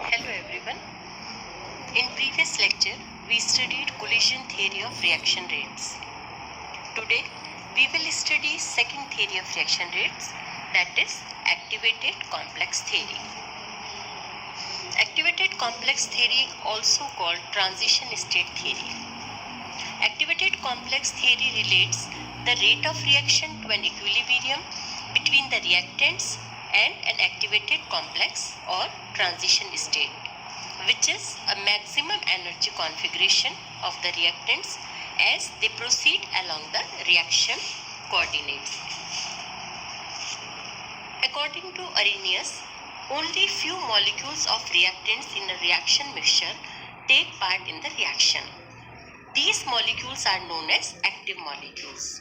Hello everyone. In previous lecture, we studied collision theory of reaction rates. Today, we will study second theory of reaction rates, that is activated complex theory. Activated complex theory, also called transition state theory. Activated complex theory relates the rate of reaction to an equilibrium between the reactants and an activated complex or transition state, which is a maximum energy configuration of the reactants as they proceed along the reaction coordinates. According to Arrhenius, only few molecules of reactants in a reaction mixture take part in the reaction. These molecules are known as active molecules.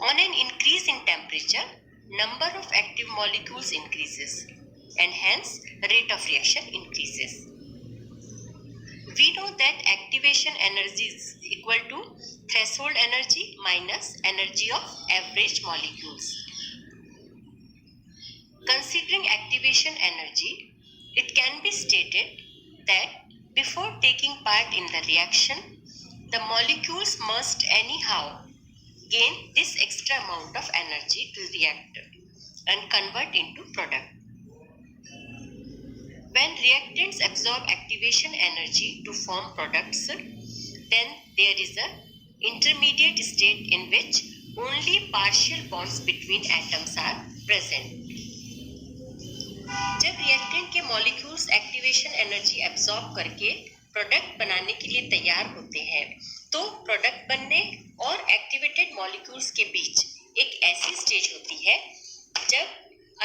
On an increase in temperature, number of active molecules increases and hence rate of reaction increases. We know that activation energy is equal to threshold energy minus energy of average molecules. Considering activation energy, it can be stated that before taking part in the reaction, the molecules must anyhow gain this extra amount of energy to the reactor and convert into product. When reactants absorb activation energy to form products, then there is an intermediate state in which only partial bonds between atoms are present. जब reactant के molecules activation energy absorb करके product बनाने के लिए तैयार होते हैं, तो प्रोडक्ट बनने और एक्टिवेटेड मॉलिक्यूल्स के बीच एक ऐसी स्टेज होती है जब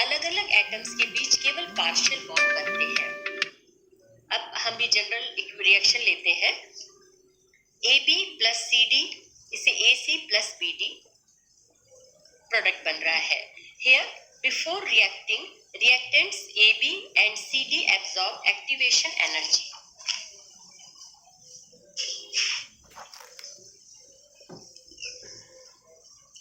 अलग अलग एटम्स के बीच केवल पार्शियल बॉन्ड बनते हैं। अब हम भी जनरल रिएक्शन लेते हैं, AB प्लस CD, इसे AC प्लस BD प्रोडक्ट बन रहा है। Here, before reacting, reactants AB and CD absorb activation energy.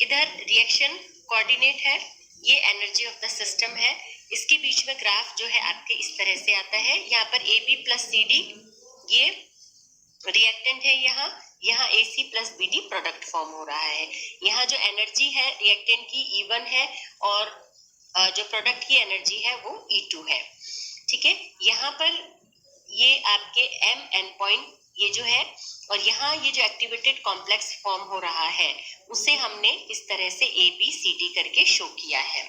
इधर रिएक्शन कोऑर्डिनेट है, ये एनर्जी ऑफ द सिस्टम है। इसके बीच में ग्राफ जो है आपके इस तरह से आता है। यहाँ पर AB प्लस CD ये रिएक्टेंट है, यहाँ AC plus BD product form हो रहा है। यहाँ जो एनर्जी है रिएक्टेंट की E1 है और जो प्रोडक्ट की एनर्जी है वो E2 है। ठीक है, यहाँ पर ये आपके M एंड पॉइंट ये जो है, और यहाँ ये जो एक्टिवेटेड कॉम्प्लेक्स फॉर्म हो रहा है उसे हमने इस तरह से ABCD करके शो किया है।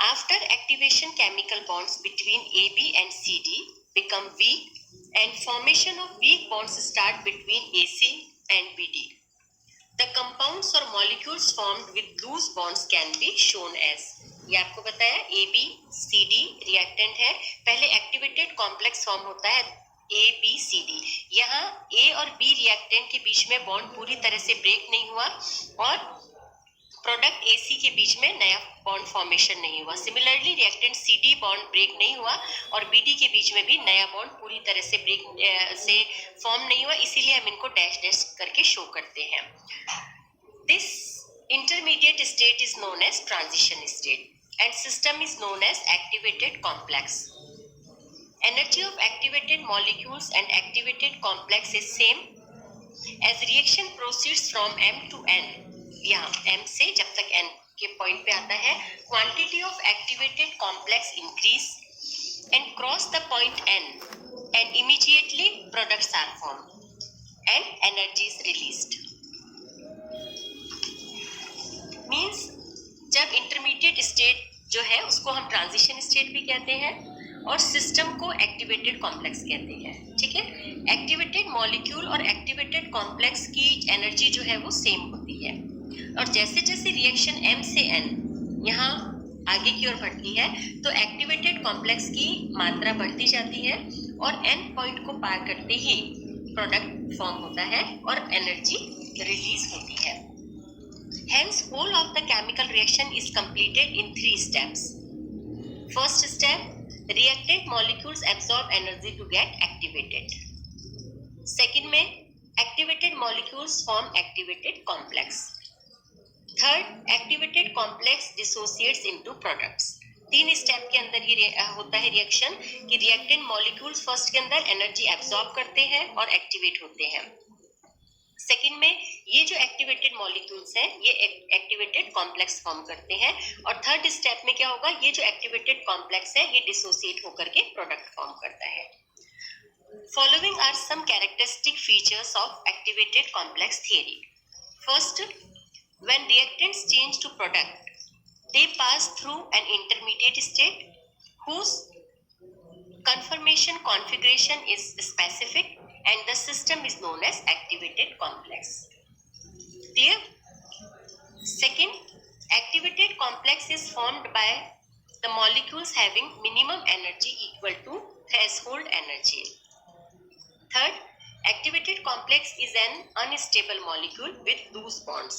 After activation chemical bonds between AB and CD become weak and formation of weak bonds start between AC and BD. The compounds or molecules formed with loose bonds can be shown as, ये आपको बताया ABCD reactant है। पहले activated complex form होता है ABCD। यहाँ A और B reactant के बीच में बॉन्ड पूरी तरह से ब्रेक नहीं हुआ और प्रोडक्ट AC के बीच में नया बॉन्ड फॉर्मेशन नहीं हुआ। Similarly reactant CD bond break नहीं हुआ और BD के बीच में भी नया बॉन्ड पूरी तरह से ब्रेक से फॉर्म नहीं हुआ, इसीलिए हम इनको डैश डैश करके शो करते हैं। This intermediate state is known as transition state and system is known as activated complex. Energy of activated molecules and activated complex is same as reaction proceeds from M to N। यहाँ M से जब तक N के point पे आता है, quantity of activated complex increase and cross the point N and immediately products are formed and energy is released. Means जब intermediate state जो है उसको हम ट्रांजिशन स्टेट भी कहते हैं और सिस्टम को एक्टिवेटेड कॉम्प्लेक्स कहते हैं। ठीक है, एक्टिवेटेड मॉलिक्यूल और एक्टिवेटेड कॉम्प्लेक्स की एनर्जी जो है वो सेम होती है और जैसे जैसे रिएक्शन M से N यहाँ आगे की ओर बढ़ती है तो एक्टिवेटेड कॉम्प्लेक्स की मात्रा बढ़ती जाती है और N पॉइंट को पार करते ही प्रोडक्ट फॉर्म होता है और एनर्जी रिलीज होती है। Hence, whole of the chemical reaction is completed in 3 steps. First step, reactant molecules absorb energy to get activated. Second में activated molecules form activated complex. Third, activated complex dissociates into products. 3 step के अंदर ये होता है reaction कि reactant molecules first के अंदर energy absorb करते हैं और एक्टिवेट होते हैं। सेकेंड में ये जो एक्टिवेटेड मॉलिक्यूल्स हैं ये एक्टिवेटेड कॉम्प्लेक्स फॉर्म करते हैं, और थर्ड स्टेप में क्या होगा, ये जो एक्टिवेटेड कॉम्प्लेक्स है ये डिसोसिएट होकर के प्रोडक्ट फॉर्म करता है। Following are some characteristic features of activated complex theory. First, when reactants change to product, they pass through an intermediate state whose conformation configuration is specific and the system is known as activated complex. Clear? Second, activated complex is formed by the molecules having minimum energy equal to threshold energy. Third, activated complex is an unstable molecule with loose bonds.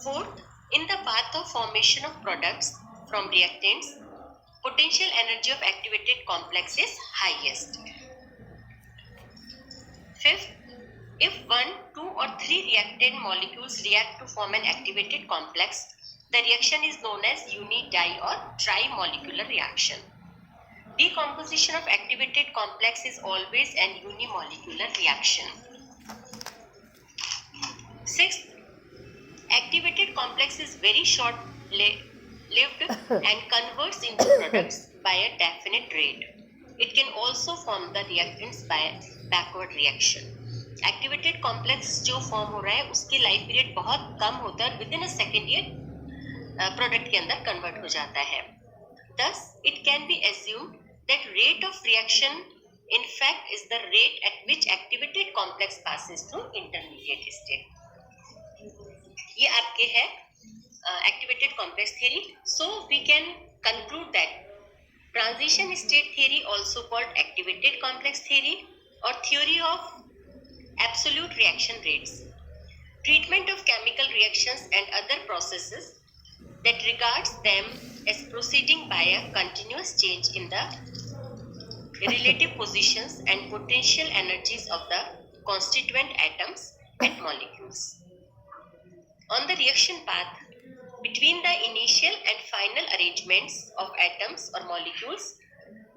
Fourth, in the path of formation of products from reactants, potential energy of activated complex is highest. Fifth, if 1, 2 or 3 reactant molecules react to form an activated complex, the reaction is known as uni, di or tri-molecular reaction. Decomposition of activated complex is always an unimolecular reaction. Sixth, activated complex is very short-lived and converts into products by a definite rate. It can also form the reactants by backward reaction. Activated complex जो form हो रहा है उसकी life period बहुत कम होता है, with in a second ये product के अंदर कन्वर्ट हो जाता है। Thus, it can be assumed that rate of reaction in fact is the rate at which activated complex passes through intermediate state. ये आपके है activated complex theory. So we can conclude that transition state theory, also called activated complex theory or theory of absolute reaction rates, treatment of chemical reactions and other processes that regards them as proceeding by a continuous change in the relative positions and potential energies of the constituent atoms and molecules. On the reaction path between the initial and final arrangements of atoms or molecules,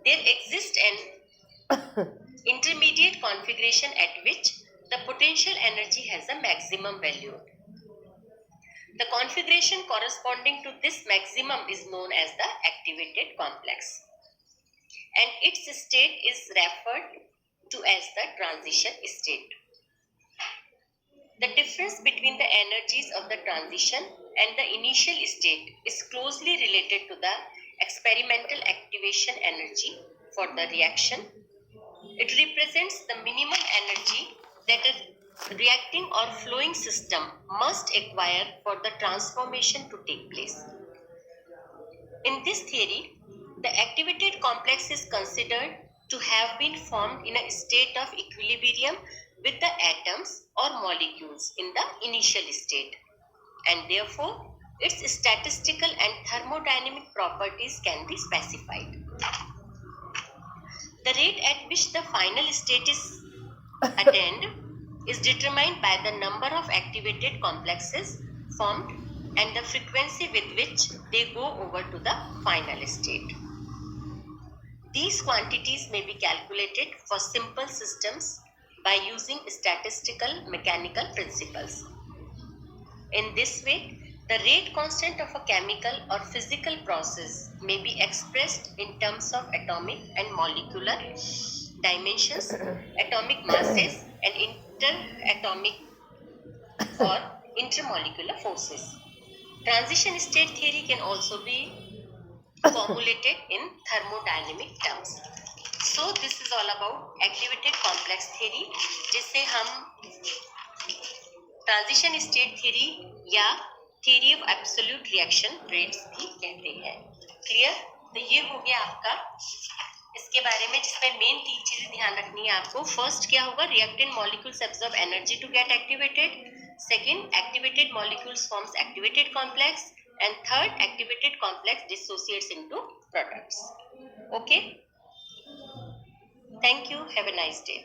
there exists an intermediate configuration at which the potential energy has a maximum value. The configuration corresponding to this maximum is known as the activated complex, and its state is referred to as the transition state. The difference between the energies of the transition and the initial state is closely related to the experimental activation energy for the reaction. It represents the minimum energy that is reacting or flowing system must acquire for the transformation to take place. In this theory, the activated complex is considered to have been formed in a state of equilibrium with the atoms or molecules in the initial state, and therefore its statistical and thermodynamic properties can be specified. The rate at which the final state is attained is determined by the number of activated complexes formed and the frequency with which they go over to the final state. These quantities may be calculated for simple systems by using statistical mechanical principles. In this way, the rate constant of a chemical or physical process may be expressed in terms of atomic and molecular dimensions, atomic masses, and interatomic or intermolecular forces. Transition state theory can also be formulated in thermodynamic terms. So this is all about activated complex theory, जिसे हम transition state theory या theory of absolute reaction rates भी कहते हैं। Clear? तो ये हो गया आपका इसके बारे में, जिसमें मेन 3 चीजें ध्यान रखनी है आपको। फर्स्ट क्या होगा, reactant molecules absorb energy to get activated. Second, activated molecules forms activated complex, and third, activated complex dissociates into products. Okay, thank you, have a nice day.